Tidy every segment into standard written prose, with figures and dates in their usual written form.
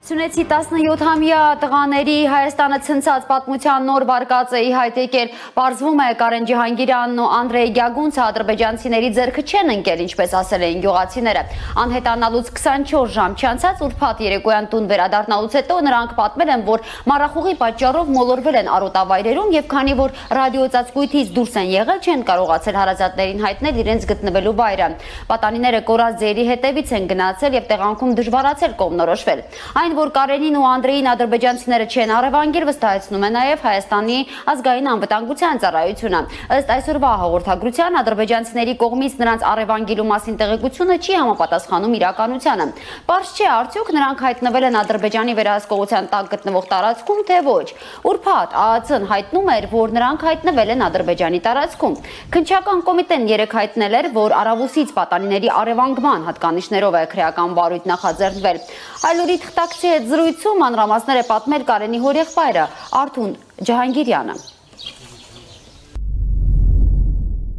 Սյունեցի 17-ամյա տղաների Հայաստանը ցնցած պատմության նոր վարկածը ի հայտ եկել, պարզվում է Կարեն Ջիհանգիրյանն ու Անդրեյ Գյագունցը ադրբեջանցիների ձեռքը չեն ընկել, ինչպես ասել էին գյուղացիները։ Անհետանալուց 24 ժամ չանցած ուրբաթ երեկոյան տուն վերադառնալուց հետո նրանք պատմել են, որ մառախուղի պատճառով մոլորվել են արոտավայրերում եւ քանի որ ռադիոծածկույթից դուրս են եղել, չեն կարողացել հարազատներին հայտնել իրենց գտնվելու վայրը։ Պատանիները կորած ձերի հետևից են գնացել եւ տեղանքում դժվարացել կողմնորոշվել։ Այն որ Կարենին ու Անդրեյին ադրբեջանցիները չեն առևանգել, վստահեցնում է նաև Հայաստանի ազգային անվտանգության ծառայությունը։ Ըստ այսօրվա հաղորդագրության ադրբեջանցիների կողմից նրանց առևանգելու մասին տեղեկությունը չի համապատասխանում իրականությանը։ Պարզ չէ, արդյոք նրանք հայտնվել են Ադրբեջանի վերահսկողության տակ գտնվող տարածքում, թե ոչ։ Ուրբաթ ԱԱՑ-ն հայտնում էր, որ նրանք հայտնվել են Ադրբեջանի տարածքում։ Քննչական կոմիտեն երեկ հայտնել էր, որ առավոսից պատանիների առևանգման հատկանիշներով է քրեական վարույթ նախաձեռնվել։ Այլուրի թղթակցի հետ զրույցում մանրամասներ է պատմել Կարենի հորեղբայրը Արթուր Ջիհանգիրյանը։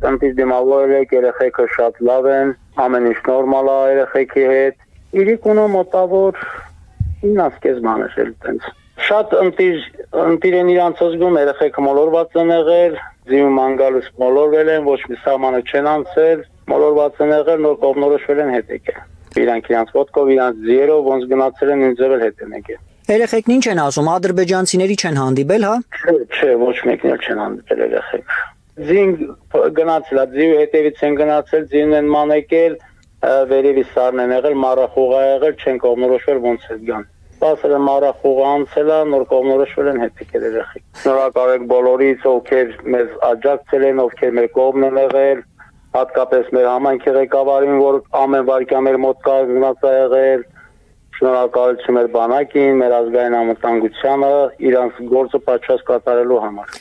Տնտես դիմավորել եք, երեխեքը շատ լավ են, ամեն ինչ նորմալ է երեխեքի հետ։ Իրիկունը մոտավոր 9 կեսման է էլ տենց։ Շատ ընտիր են իրանց զգում, երեխեքը մոլորված են եղել, ձիում անգալուց մոլորվել են, ոչ մի սահմանը չեն անցել, մոլորված են եղել, նոր կողմնորոշվել են հետ եկել։ Իրանք իրանց ոտքով, իրանց ձիերով ոնց գնացել են ինձ էլ հետ են եկել։ Երեխեքն ինչ են ասում, ադրբեջանցիների չեն հանդիպել, հա? Չէ, ոչ մեկն էլ չեն հանդիպել երեխեք։ Ձին գնացել է, ձիու հետևից են գնացել, ձին են մանեկել, վերևից սարն են եղել, մառախուղ է եղել, չեն կողմնորոշվել ոնց հետ գան։ Սպասել են մառախուղը անցել է, նոր կողմնորոշվել են հետ եկել երեխեք։ Շնորհակալ ենք բոլորից, ովքեր մեզ աջակցել են, ովքեր մեր կողմն են եղել, հատկապես մեր համայնքի ղեկավարին, որ ամեն վայրկյան մեր մոտ կանգնած է եղել, շնորհակալություն մեր բանակին, մեր ազգային անվտանգությանը, իրանց գործը պատշաճ կատարելու համար։